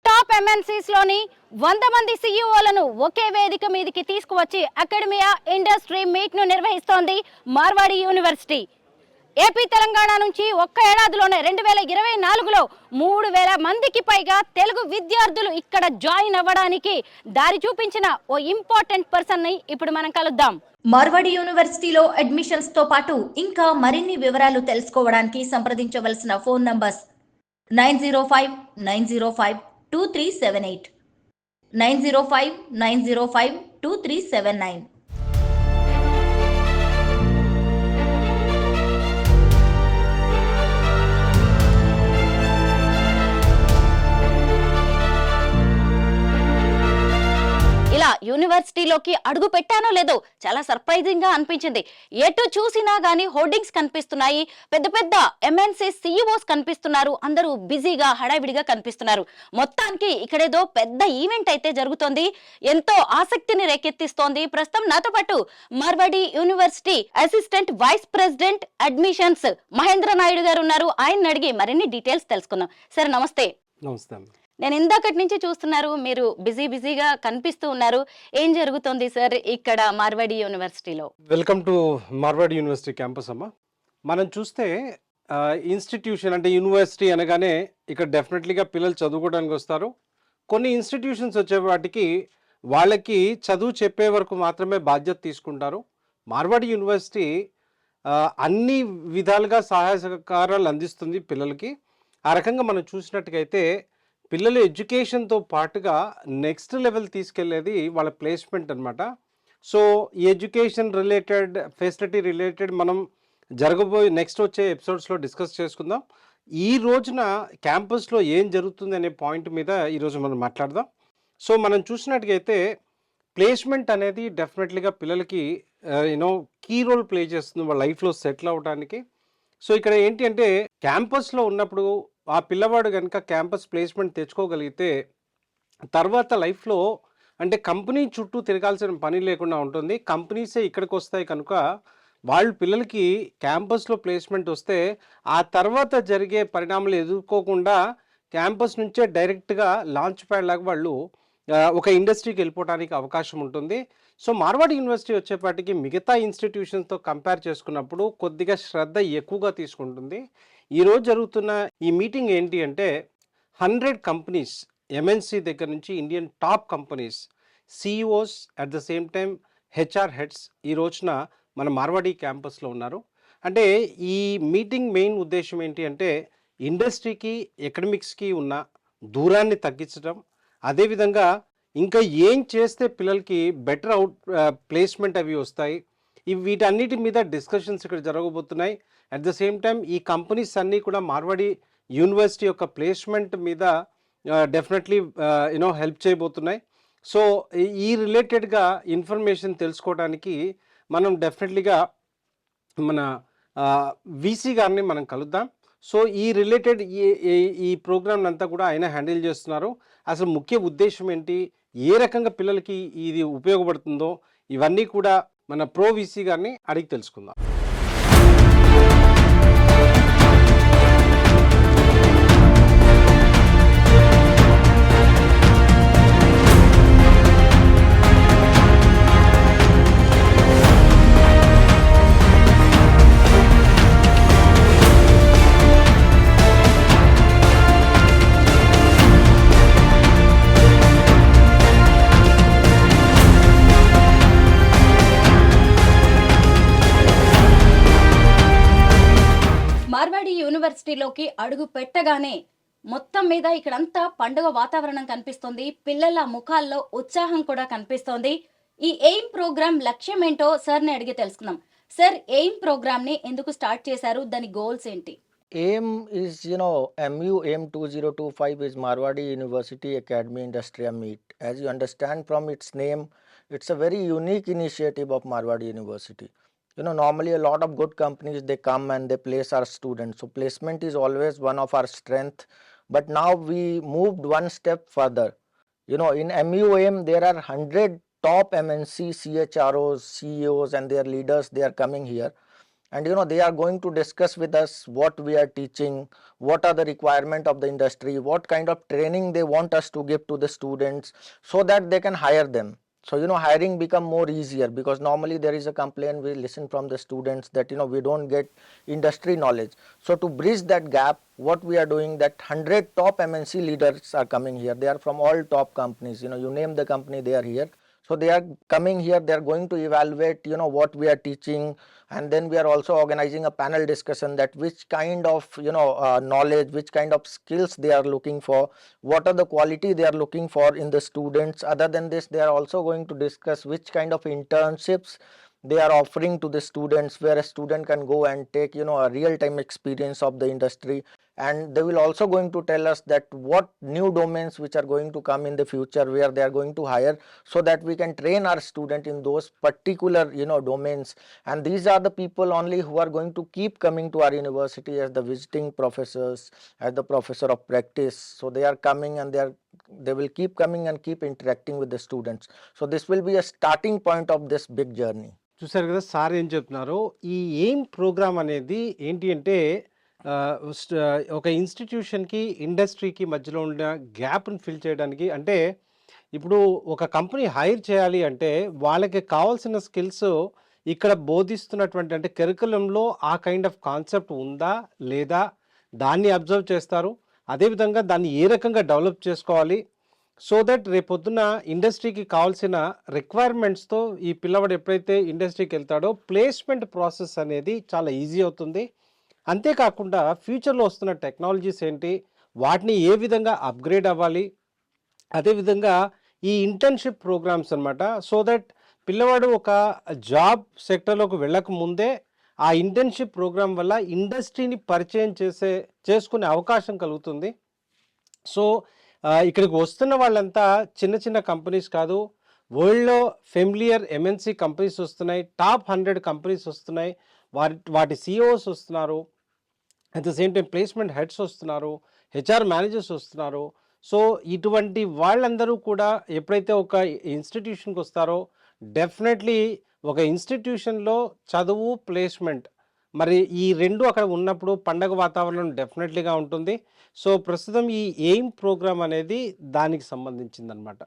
Top MNCs లోని 100 మంది సీఈఓలను ఒకే వేదిక మీదకి తీసుకువచ్చి అకాడమియా ఇండస్ట్రీ మీట్ ను నిర్వహిస్తోంది మార్వాడి యూనివర్సిటీ. ఏపీ తెలంగాణ నుంచి ఒక్క ఏడాదిలోనే 2024లో 3000 మందికి పైగా తెలుగు విద్యార్థులు ఇక్కడ జాయిన్ అవ్వడానికి దారి చూపించిన ఓ ఇంపార్టెంట్ పర్సన్ ని ఇప్పుడు మనం కలుద్దాం. మార్వాడి యూనివర్సిటీలో అడ్మిషన్స్ తో పాటు ఇంకా మరిన్ని వివరాలు తెలుసుకోవడానికి సంప్రదించవలసిన ఫోన్ నంబర్స్ 9059052378 9059052379. ఇలా యూనివర్సిటీలోకి అడుగు పెట్టానో లేదో చాలా సర్ప్రైజింగ్ గా అనిపించింది. ఎటు చూసినా గానీ హోర్డింగ్స్ కనిపిస్తున్నాయి, పెద్ద పెద్ద ఎంఎన్సీ సీఈఓస్ కనిపిస్తున్నారు, అందరూ బిజీగా హడావిడిగా కనిపిస్తున్నారు. మొత్తానికి ఇక్కడేదో పెద్ద ఈవెంట్ అయితే జరుగుతోంది, ఎంతో ఆసక్తిని రేకెత్తిస్తోంది. ప్రస్తుతం నాతో పాటు Marwadi university assistant vice president admissions Mahendra Naidu garu ఉన్నారు. ఆయన అడిగి మరిన్ని డీటెయిల్స్ తెలుసుకుందాం. సార్ నమస్తే. నమస్తే. నేను ఇందాకటి నుంచి చూస్తున్నారు, మీరు బిజీగా కనిపిస్తూ ఉన్నారు. ఏం జరుగుతుంది సార్ ఇక్కడ మార్వాడి యూనివర్సిటీలో? Welcome to Marwadi university campus అమ్మ. మనం చూస్తే ఇన్స్టిట్యూషన్ అంటే యూనివర్సిటీ అనగానే ఇక్కడ డెఫినెట్లీగా పిల్లలు చదువుకోవడానికి వస్తారు. కొన్ని ఇన్స్టిట్యూషన్స్ వచ్చే వాటికి వాళ్ళకి చదువు చెప్పే వరకు మాత్రమే బాధ్యత తీసుకుంటారు. మార్వాడి యూనివర్సిటీ అన్ని విధాలుగా సహాయ సహకారాలు అందిస్తుంది పిల్లలకి. ఆ రకంగా మనం చూసినట్టుగైతే పిల్లల ఎడ్యుకేషన్తో పాటుగా నెక్స్ట్ లెవెల్ తీసుకెళ్లేది వాళ్ళ ప్లేస్మెంట్ అనమాట. సో ఈ ఎడ్యుకేషన్ రిలేటెడ్ ఫెసిలిటీ రిలేటెడ్ మనం జరగబోయే నెక్స్ట్ వచ్చే ఎపిసోడ్స్లో డిస్కస్ చేసుకుందాం. ఈ రోజున క్యాంపస్లో ఏం జరుగుతుంది అనే పాయింట్ మీద ఈరోజు మనం మాట్లాడదాం. సో మనం చూసినట్టుగైతే ప్లేస్మెంట్ అనేది డెఫినెట్లీగా పిల్లలకి కీ రోల్ ప్లే చేస్తుంది వాళ్ళ లైఫ్లో సెటిల్ అవ్వడానికి. సో ఇక్కడ ఏంటి అంటే క్యాంపస్లో ఉన్నప్పుడు ఆ పిల్లవాడు కనుక క్యాంపస్ ప్లేస్మెంట్ తెచ్చుకోగలిగితే తర్వాత లైఫ్లో అంటే కంపెనీ చుట్టూ తిరగాల్సిన పని లేకుండా ఉంటుంది. కంపెనీసే ఇక్కడికి వస్తాయి కనుక వాళ్ళు పిల్లలకి క్యాంపస్లో ప్లేస్మెంట్ వస్తే ఆ తర్వాత జరిగే పరిణామాలు ఎదుర్కోకుండా క్యాంపస్ నుంచే డైరెక్ట్గా లాంచ్ ప్యాడ్ లాగా వాళ్ళు ఒక ఇండస్ట్రీకి వెళ్ళిపోవడానికి అవకాశం ఉంటుంది. సో మార్వాడి యూనివర్సిటీ వచ్చేపాటికి మిగతా ఇన్స్టిట్యూషన్స్తో కంపేర్ చేసుకున్నప్పుడు కొద్దిగా శ్రద్ధ ఎక్కువగా తీసుకుంటుంది. ఈరోజు జరుగుతున్న ఈ మీటింగ్ ఏంటి అంటే 100 కంపెనీస్ ఎంఎన్సీ దగ్గర నుంచి Indian top companies CEOs at the same time HR heads ఈ రోజున మన మార్వాడి క్యాంపస్లో ఉన్నారు. అంటే ఈ మీటింగ్ మెయిన్ ఉద్దేశం ఏంటి అంటే ఇండస్ట్రీకి ఎకడమిక్స్కి ఉన్న దూరాన్ని తగ్గించడం, అదేవిధంగా ఇంకా ఏం చేస్తే పిల్లలకి బెటర్ ప్లేస్మెంట్ అవి వస్తాయి, వీటన్నిటి మీద డిస్కషన్స్ ఇక్కడ జరగబోతున్నాయి. అట్ ద సేమ్ టైం ఈ కంపెనీస్ అన్నీ కూడా మార్వాడి యూనివర్సిటీ యొక్క ప్లేస్మెంట్ మీద డెఫినెట్లీ హెల్ప్ చేయబోతున్నాయి. సో ఈ రిలేటెడ్గా ఇన్ఫర్మేషన్ తెలుసుకోవడానికి మనం డెఫినెట్లీగా మన వీసీ గారిని మనం కలుద్దాం. సో ఈ రిలేటెడ్ ఈ ప్రోగ్రామ్ అంతా కూడా ఆయన హ్యాండిల్ చేస్తున్నారు. అసలు ముఖ్య ఉద్దేశం ఏంటి, ఏ రకంగా పిల్లలకి ఇది ఉపయోగపడుతుందో ఇవన్నీ కూడా మన ప్రో వీసీ గారిని అడిగి తెలుసుకుందాం. మార్వాడి యూనివర్సిటీలోకి అడుగు పెట్టగానే మొత్తం మీద ఇక్కడంతా పండుగ వాతావరణం కనిపిస్తుంది. పిల్లల ముఖాల్లో ఉత్సాహం కూడా కనిపిస్తోంది. ఈ ఎయిమ్ ప్రోగ్రామ్ లక్ష్యం ఏంటో సార్ని అడిగి తెలుసుకుందాం. సార్, ఎయిమ్ ప్రోగ్రామ్ ని ఎందుకు స్టార్ట్ చేశారు, దాని గోల్స్ ఏంటి? AIM is, MU AIM 2025 is Marwadi University Academy Industrial Meet. As you understand from its name, it's a very unique initiative of Marwadi University. Normally a lot of good companies, they come and they place our students. So placement is always one of our strength. But now we moved one step further. In MU AIM, there are 100 top MNC CHROs, CEOs and their leaders, they are coming here. and they are going to discuss with us what we are teaching, what are the requirement of the industry, what kind of training they want us to give to the students so that they can hire them. So hiring become more easier, because normally there is a complaint we listen from the students that we don't get industry knowledge. So to bridge that gap, what we are doing, that 100 top MNC leaders are coming here. They are from all top companies, you name the company, they are here. So they are coming here, they are going to evaluate what we are teaching, and then we are also organizing a panel discussion that which kind of knowledge, which kind of skills they are looking for, what are the quality they are looking for in the students. Other than this, they are also going to discuss which kind of internships they are offering to the students, where a student can go and take a real time experience of the industry. And they will also going to tell us that what new domains which are going to come in the future, where they are going to hire, so that we can train our student in those particular domains. And these are the people only who are going to keep coming to our university as the visiting professors, as the professor of practice. So they are coming, and they will keep coming and keep interacting with the students. So this will be a starting point of this big journey. చూసారు కదా sir ఏం చెప్తున్నారు. ఈ aim programme అనేది ఏంటి అంటే ఒక ఇన్స్టిట్యూషన్కి ఇండస్ట్రీకి మధ్యలో ఉన్న గ్యాప్ని ఫిల్ చేయడానికి. అంటే ఇప్పుడు ఒక కంపెనీ హైర్ చేయాలి అంటే వాళ్ళకి కావాల్సిన స్కిల్స్ ఇక్కడ బోధిస్తున్నటువంటి అంటే కరికులంలో ఆ కైండ్ ఆఫ్ కాన్సెప్ట్ ఉందా లేదా దాన్ని అబ్జర్వ్ చేస్తారు. అదేవిధంగా దాన్ని ఏ రకంగా డెవలప్ చేసుకోవాలి, సో దట్ రేపొద్దున ఇండస్ట్రీకి కావాల్సిన రిక్వైర్మెంట్స్తో ఈ పిల్లవాడు ఎప్పుడైతే ఇండస్ట్రీకి వెళ్తాడో ప్లేస్మెంట్ ప్రాసెస్ అనేది చాలా ఈజీ అవుతుంది. అంతేకాకుండా ఫ్యూచర్లో వస్తున్న టెక్నాలజీస్ ఏంటి, వాటిని ఏ విధంగా అప్గ్రేడ్ అవ్వాలి, అదేవిధంగా ఈ ఇంటర్న్షిప్ ప్రోగ్రామ్స్ అనమాట. సో దట్ పిల్లవాడు ఒక జాబ్ సెక్టర్లోకి వెళ్ళక ముందే ఆ ఇంటర్న్షిప్ ప్రోగ్రామ్ వల్ల ఇండస్ట్రీని పరిచయం చేసుకునే అవకాశం కలుగుతుంది. సో ఇక్కడికి వస్తున్న వాళ్ళంతా చిన్న చిన్న కంపెనీస్ కాదు, వరల్డ్లో ఫెమిలియర్ ఎంఎన్సి కంపెనీస్ వస్తున్నాయి, టాప్ 100 కంపెనీస్ వస్తున్నాయి, వాటి సిఇఓస్ వస్తున్నారు, at the same time placement heads వస్తున్నారు, హెచ్ఆర్ మేనేజర్స్ వస్తున్నారు. సో ఇటువంటి వాళ్ళందరూ కూడా ఎప్పుడైతే ఒక ఇన్స్టిట్యూషన్కి వస్తారో డెఫినెట్లీ ఒక ఇన్స్టిట్యూషన్లో చదువు ప్లేస్మెంట్ మరి ఈ రెండు అక్కడ ఉన్నప్పుడు పండగ వాతావరణం డెఫినెట్లీగా ఉంటుంది. సో ప్రస్తుతం ఈ ఎయిమ్ ప్రోగ్రామ్ అనేది దానికి సంబంధించిందనమాట.